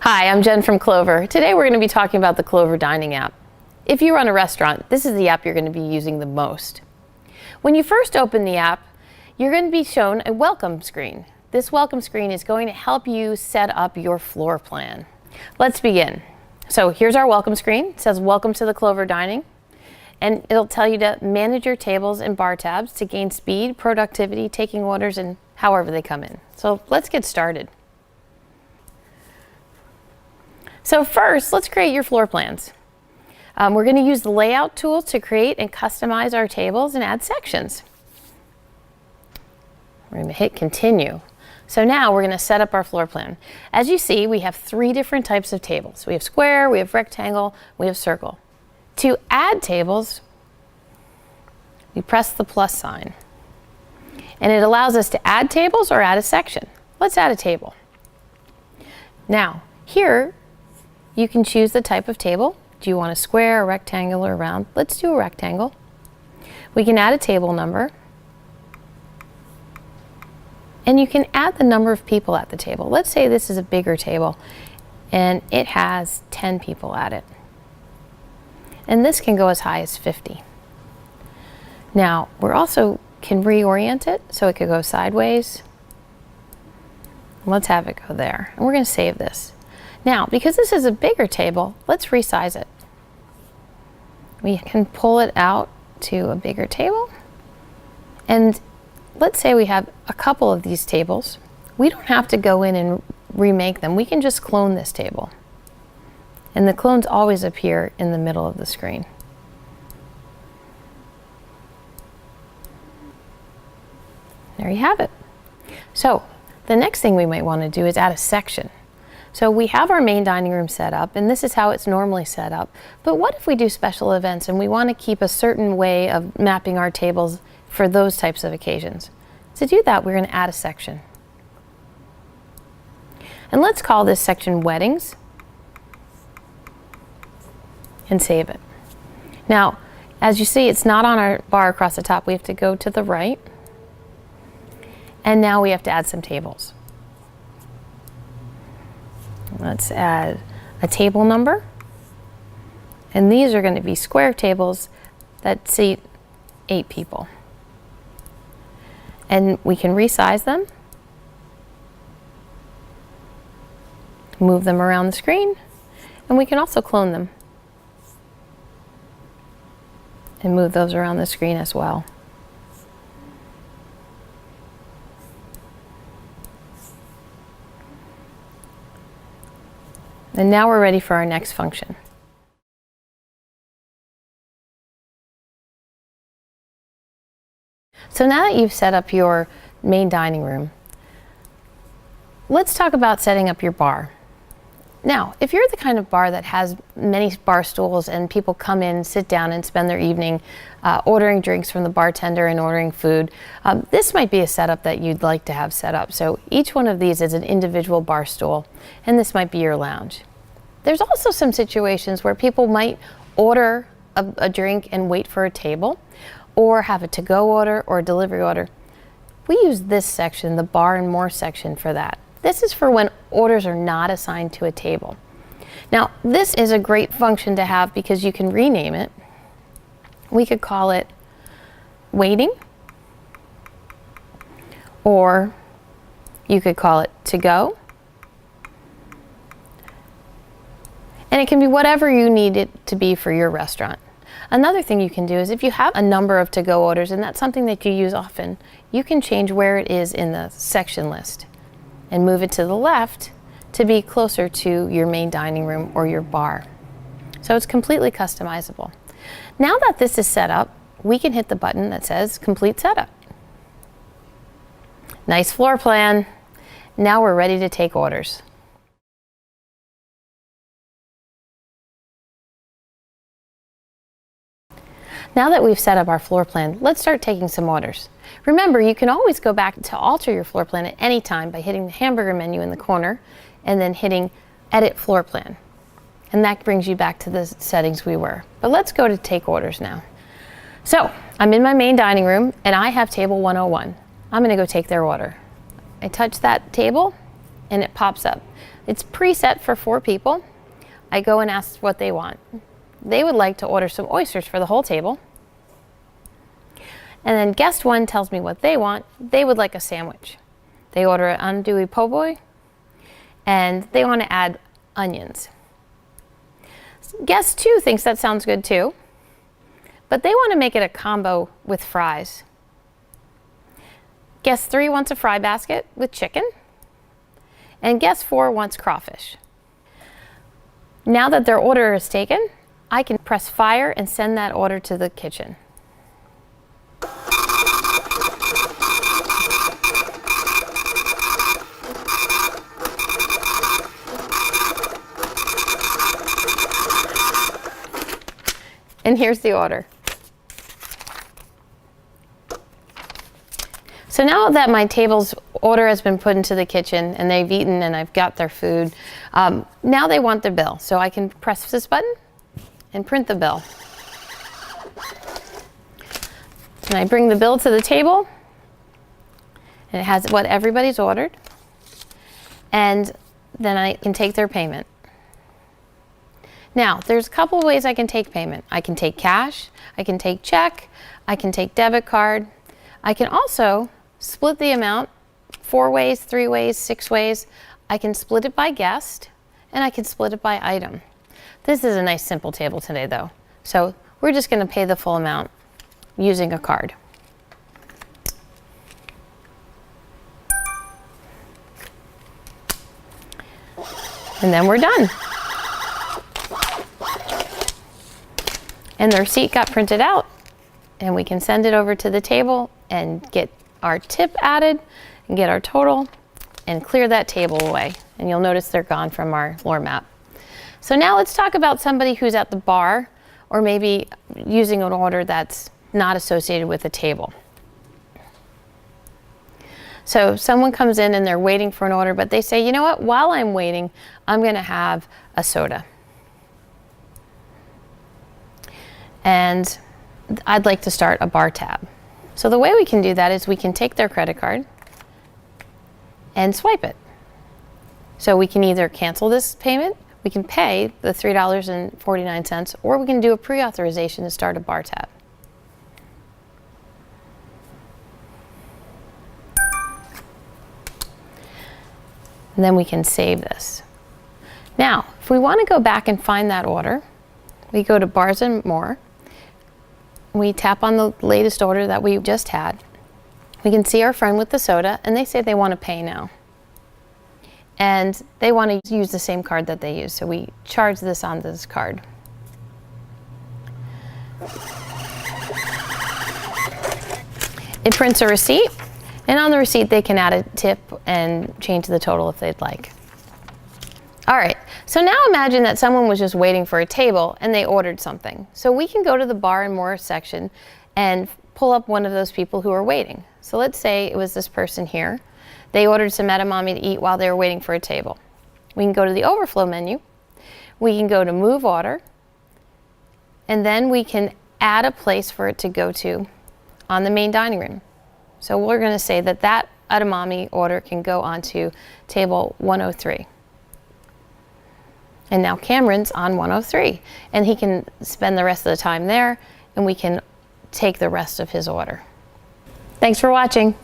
Hi, I'm Jen from Clover. Today we're going to be talking about the Clover Dining app. If you run a restaurant, this is the app you're going to be using the most. When you first open the app, you're going to be shown a welcome screen. This welcome screen is going to help you set up your floor plan. Let's begin. So here's our welcome screen. It says welcome to the Clover Dining, and it'll tell you to manage your tables and bar tabs to gain speed, productivity, taking orders, and however they come in. So let's get started. So first, let's create your floor plans. We're going to use the layout tool to create and customize our tables and add sections. We're going to hit continue. So now we're going to set up our floor plan. As you see, we have 3 different types of tables. We have square, we have rectangle, we have circle. To add tables, we press the plus sign. And it allows us to add tables or add a section. Let's add a table. Now, here, you can choose the type of table. Do you want a square, a rectangle, or a round? Let's do a rectangle. We can add a table number. And you can add the number of people at the table. Let's say this is a bigger table and it has 10 people at it. And this can go as high as 50. Now, we're also can reorient it so it could go sideways. Let's have it go there. And we're going to save this. Now, because this is a bigger table, let's resize it. We can pull it out to a bigger table. And let's say we have a couple of these tables. We don't have to go in and remake them. We can just clone this table. And the clones always appear in the middle of the screen. There you have it. So the next thing we might want to do is add a section. So we have our main dining room set up, and this is how it's normally set up. But what if we do special events and we want to keep a certain way of mapping our tables for those types of occasions? To do that, we're going to add a section. And let's call this section Weddings and save it. Now, as you see, it's not on our bar across the top. We have to go to the right. And now we have to add some tables. Let's add a table number. And these are going to be square tables that seat 8 people. And we can resize them, move them around the screen, and we can also clone them and move those around the screen as well. And now we're ready for our next function. So now that you've set up your main dining room, let's talk about setting up your bar. Now, if you're the kind of bar that has many bar stools and people come in, sit down, and spend their evening ordering drinks from the bartender and ordering food, this might be a setup that you'd like to have set up. So each one of these is an individual bar stool, and this might be your lounge. There's also some situations where people might order a drink and wait for a table, or have a to-go order or a delivery order. We use this section, the Bar and More section, for that. This is for when orders are not assigned to a table. Now, this is a great function to have because you can rename it. We could call it Waiting, or you could call it To Go. And it can be whatever you need it to be for your restaurant. Another thing you can do is if you have a number of to-go orders and that's something that you use often, you can change where it is in the section list and move it to the left to be closer to your main dining room or your bar. So it's completely customizable. Now that this is set up, we can hit the button that says Complete Setup. Nice floor plan. Now we're ready to take orders. Now that we've set up our floor plan, let's start taking some orders. Remember, you can always go back to alter your floor plan at any time by hitting the hamburger menu in the corner and then hitting Edit Floor Plan. And that brings you back to the settings we were. But let's go to take orders now. So I'm in my main dining room and I have table 101. I'm going to go take their order. I touch that table and it pops up. It's preset for 4 people. I go and ask what they want. They would like to order some oysters for the whole table. And then guest 1 tells me what they want. They would like a sandwich. They order an andouille po' boy, and they want to add onions. Guest 2 thinks that sounds good too, but they want to make it a combo with fries. Guest 3 wants a fry basket with chicken, and guest 4 wants crawfish. Now that their order is taken, I can press fire and send that order to the kitchen. And here's the order. So now that my table's order has been put into the kitchen and they've eaten and I've got their food, now they want their bill. So I can press this button and print the bill. And I bring the bill to the table, and it has what everybody's ordered. And then I can take their payment. Now, there's a couple of ways I can take payment. I can take cash, I can take check, I can take debit card. I can also split the amount 4 ways, 3 ways, 6 ways. I can split it by guest, and I can split it by item. This is a nice simple table today though. So we're just going to pay the full amount using a card. And then we're done. And the receipt got printed out, and we can send it over to the table and get our tip added and get our total and clear that table away. And you'll notice they're gone from our floor map. So now let's talk about somebody who's at the bar or maybe using an order that's not associated with a table. So someone comes in and they're waiting for an order, but they say, you know what, while I'm waiting, I'm going to have a soda. And I'd like to start a bar tab. So the way we can do that is we can take their credit card and swipe it. So we can either cancel this payment, we can pay the $3.49, or we can do a pre-authorization to start a bar tab. And then we can save this. Now, if we want to go back and find that order, we go to Bars and More. We tap on the latest order that we just had. We can see our friend with the soda, and they say they want to pay now. And they want to use the same card that they use, so we charge this on this card. It prints a receipt, and on the receipt they can add a tip and change the total if they'd like. All right, so now imagine that someone was just waiting for a table and they ordered something. So we can go to the Bar and More section and pull up one of those people who are waiting. So let's say it was this person here. They ordered some edamame to eat while they were waiting for a table. We can go to the overflow menu. We can go to Move Order, and then we can add a place for it to go to on the main dining room. So we're going to say that that edamame order can go onto table 103. And now Cameron's on 103, and he can spend the rest of the time there, and we can take the rest of his order. Thanks for watching.